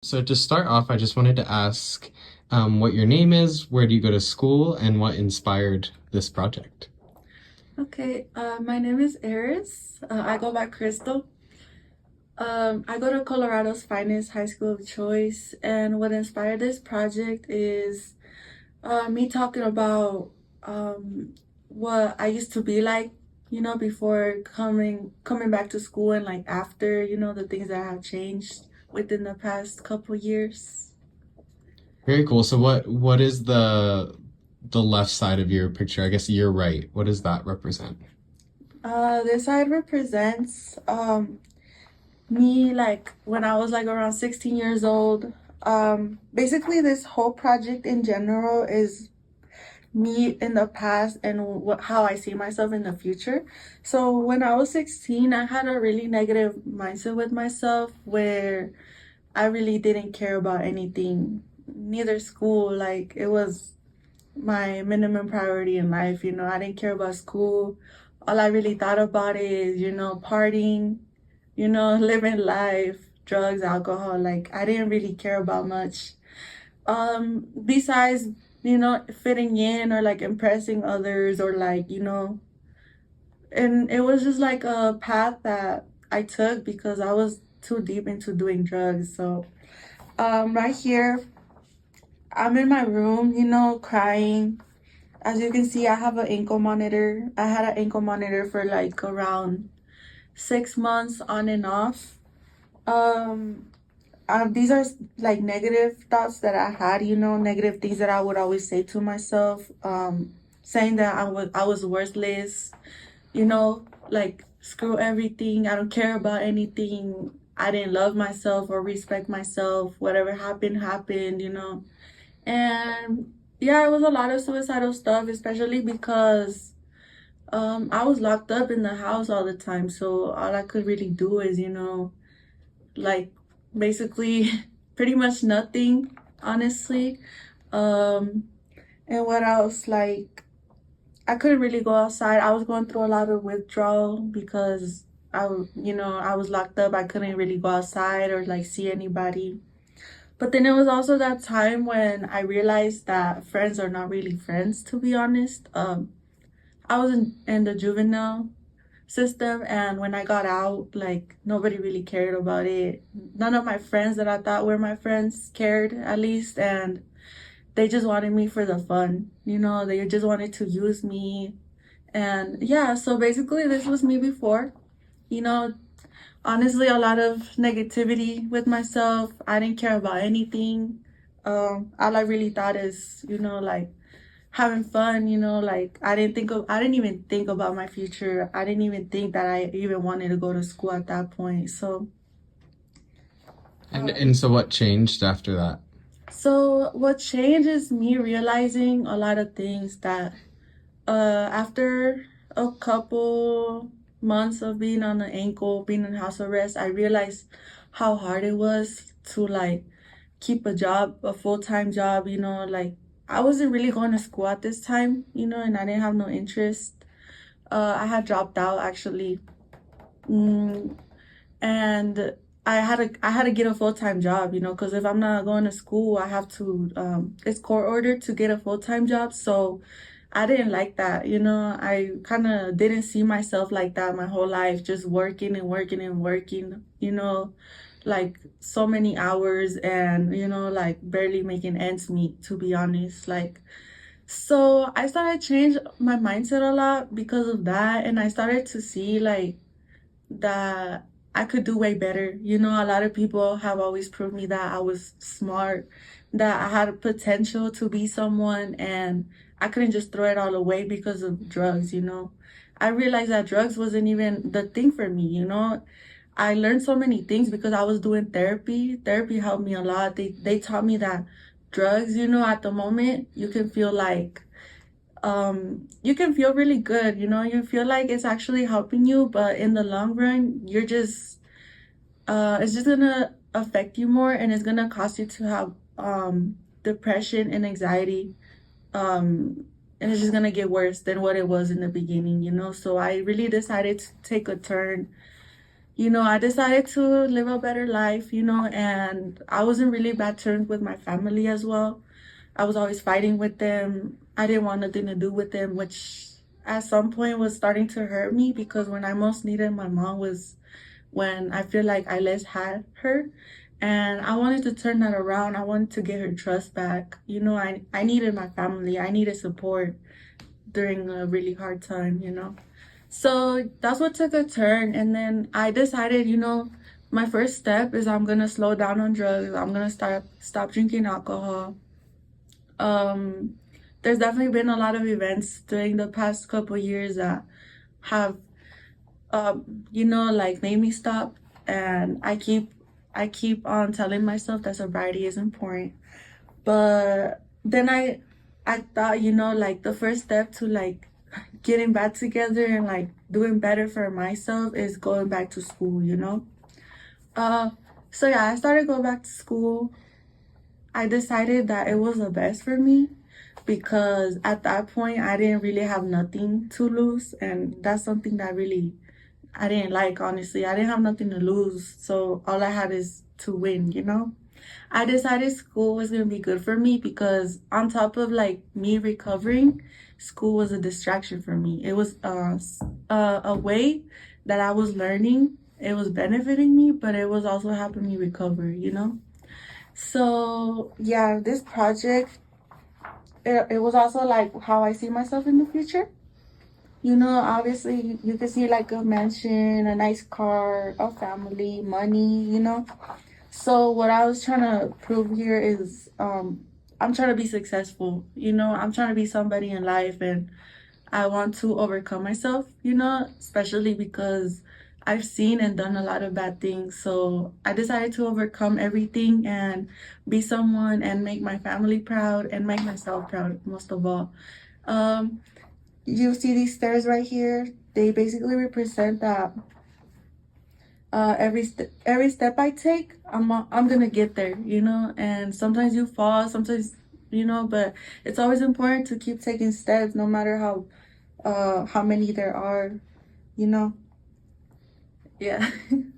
So to start off, I just wanted to ask what your name is, where do you go to school, and what inspired this project? Okay, my name is Eris. I go by Cristal. I go to Colorado's finest high school of choice, and what inspired this project is me talking about what I used to be like, before coming back to school and like after, the things that have changed within the past couple years. Very cool. So what is the left side of your picture? I guess you're right. What does that represent? This side represents me like when I was like around 16 years old. Basically, this whole project in general is me in the past and how I see myself in the future. So when I was 16, I had a really negative mindset with myself where I really didn't care about anything, neither school. Like it was my minimum priority in life. I didn't care about school. All I really thought about is, partying, living life, drugs, alcohol. Like I didn't really care about much. Besides, fitting in or like impressing others or like, and it was just like a path that I took because I was too deep into doing drugs. So, right here, I'm in my room, crying. As you can see, I have an ankle monitor. I had an ankle monitor for like around 6 months on and off. Um, these are like negative thoughts that I had, negative things that I would always say to myself, saying that I was worthless, like screw everything. I don't care about anything. I didn't love myself or respect myself. Whatever happened, happened, And yeah, it was a lot of suicidal stuff, especially because I was locked up in the house all the time. So all I could really do is, like basically pretty much nothing, honestly. Um, and what else? Like I couldn't really go outside. I was going through a lot of withdrawal because I was locked up. I couldn't really go outside or like see anybody. But then it was also that time when I realized that friends are not really friends, to be honest. I was in the juvenile system, and when I got out, like nobody really cared about it. None of my friends that I thought were my friends cared, at least, and they just wanted me for the fun. They just wanted to use me. And yeah, so basically this was me before. You know, Honestly, a lot of negativity with myself. I didn't care about anything. All I really thought is, like having fun, like I didn't even think about my future. I didn't even think that I even wanted to go to school at that point. So, And uh, and so what changed after that? so what changed is me realizing a lot of things that after a couple months of being on the ankle, being in house arrest, I realized how hard it was to like keep a job, a full-time job, like I wasn't really going to school at this time, and I didn't have no interest. I had dropped out actually. Mm, and I had to get a full-time job, because if I'm not going to school, I have to it's court ordered to get a full-time job. So I didn't like that, I kind of didn't see myself like that my whole life, just working and working and working, like so many hours and like barely making ends meet, to be honest. Like, so I started to change my mindset a lot because of that, and I started to see like that I could do way better. A lot of people have always proved me that I was smart, that I had a potential to be someone, and I couldn't just throw it all away because of drugs. I realized that drugs wasn't even the thing for me. I learned so many things because I was doing therapy. Therapy helped me a lot. They taught me that drugs, at the moment, you can feel really good, you feel like it's actually helping you, but in the long run, it's just gonna affect you more, and it's gonna cause you to have depression and anxiety. Um, and it's just gonna get worse than what it was in the beginning. So I really decided to take a turn, I decided to live a better life, and I was in really bad terms with my family as well. I was always fighting with them. I didn't want nothing to do with them, which at some point was starting to hurt me because when I most needed my mom was when I feel like I less had her. And I wanted to turn that around. I wanted to get her trust back. I needed my family. I needed support during a really hard time. So that's what took a turn. And then I decided, my first step is I'm gonna slow down on drugs. I'm gonna stop drinking alcohol. Um, there's definitely been a lot of events during the past couple years that have like made me stop. And I keep on telling myself that sobriety is important. But then I thought, like the first step to like getting back together and like doing better for myself is going back to school. Uh so yeah, I started going back to school. I decided that it was the best for me because at that point I didn't really have nothing to lose, and that's something that really I didn't like, honestly. I didn't have nothing to lose, so all I had is to win. I decided school was gonna be good for me because on top of like me recovering, school was a distraction for me. It was a way that I was learning. It was benefiting me, but it was also helping me recover. So yeah, this project, it was also like how I see myself in the future. Obviously you can see like a mansion, a nice car, a family, money. So what I was trying to prove here is I'm trying to be successful. I'm trying to be somebody in life, and I want to overcome myself, especially because I've seen and done a lot of bad things. So I decided to overcome everything and be someone and make my family proud and make myself proud most of all. Um, you see these stairs right here? They basically represent that every step I take, I'm gonna get there. And sometimes you fall, sometimes but it's always important to keep taking steps, no matter how many there are. You know, yeah.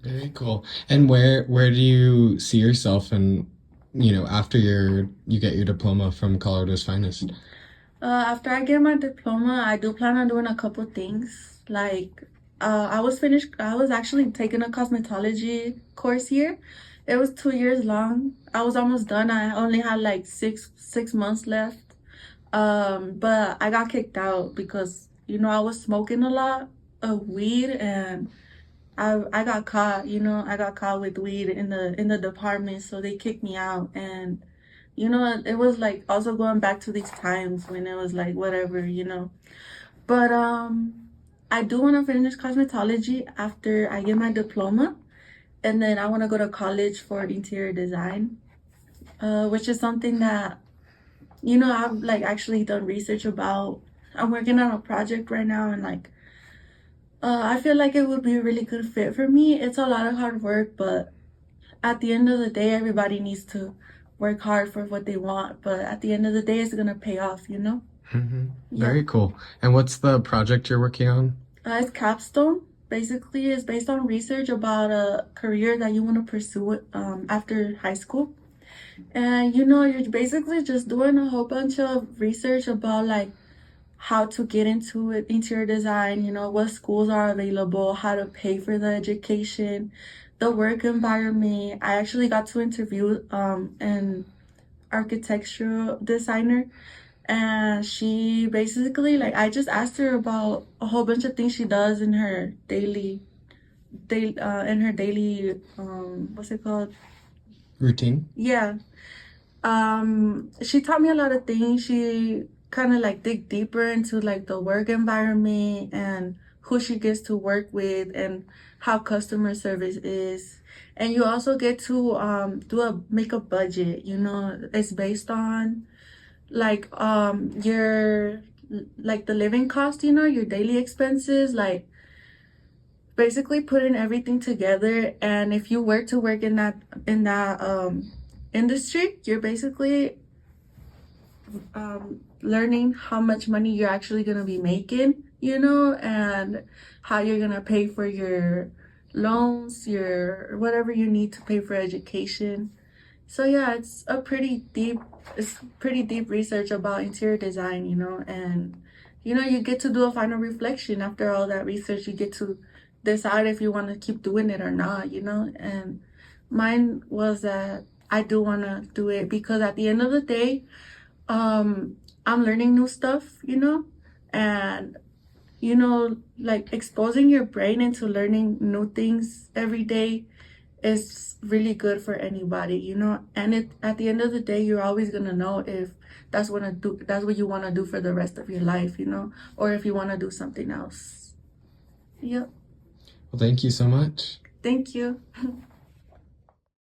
Very cool. And where do you see yourself and after you get your diploma from Colorado's Finest? After I get my diploma, I do plan on doing a couple things. Like, I was actually taking a cosmetology course here. It was 2 years long. I was almost done. I only had like six months left. But I got kicked out because, I was smoking a lot of weed, and I got caught, I got caught with weed in the department, so they kicked me out. And it was like also going back to these times when it was like whatever. But I do want to finish cosmetology after I get my diploma, and then I want to go to college for interior design, which is something that I've like actually done research about. I'm working on a project right now, and like I feel like it would be a really good fit for me. It's a lot of hard work, but at the end of the day, everybody needs to work hard for what they want. But at the end of the day, it's gonna pay off. Yeah. Very cool. And what's the project you're working on? It's capstone. Basically, it's based on research about a career that you want to pursue after high school. And you're basically just doing a whole bunch of research about like how to get into it, interior design, what schools are available, how to pay for the education, the work environment. I actually got to interview an architectural designer, and she basically, like, I just asked her about a whole bunch of things she does in her daily what's it called? Routine? Yeah. She taught me a lot of things. She kind of like dig deeper into like the work environment and who she gets to work with and how customer service is. And you also get to make a budget. It's based on like your like the living cost, your daily expenses, like basically putting everything together. And if you were to work in that industry, you're basically learning how much money you're actually gonna be making, and how you're gonna pay for your loans, your whatever you need to pay for education. So yeah, it's pretty deep research about interior design, and you get to do a final reflection after all that research. You get to decide if you want to keep doing it or not, and mine was that I do want to do it because at the end of the day, I'm learning new stuff, and like exposing your brain into learning new things every day is really good for anybody, and it at the end of the day you're always gonna know if that's what you want to do for the rest of your life, or if you want to do something else. Yep. Well, thank you so much. Thank you.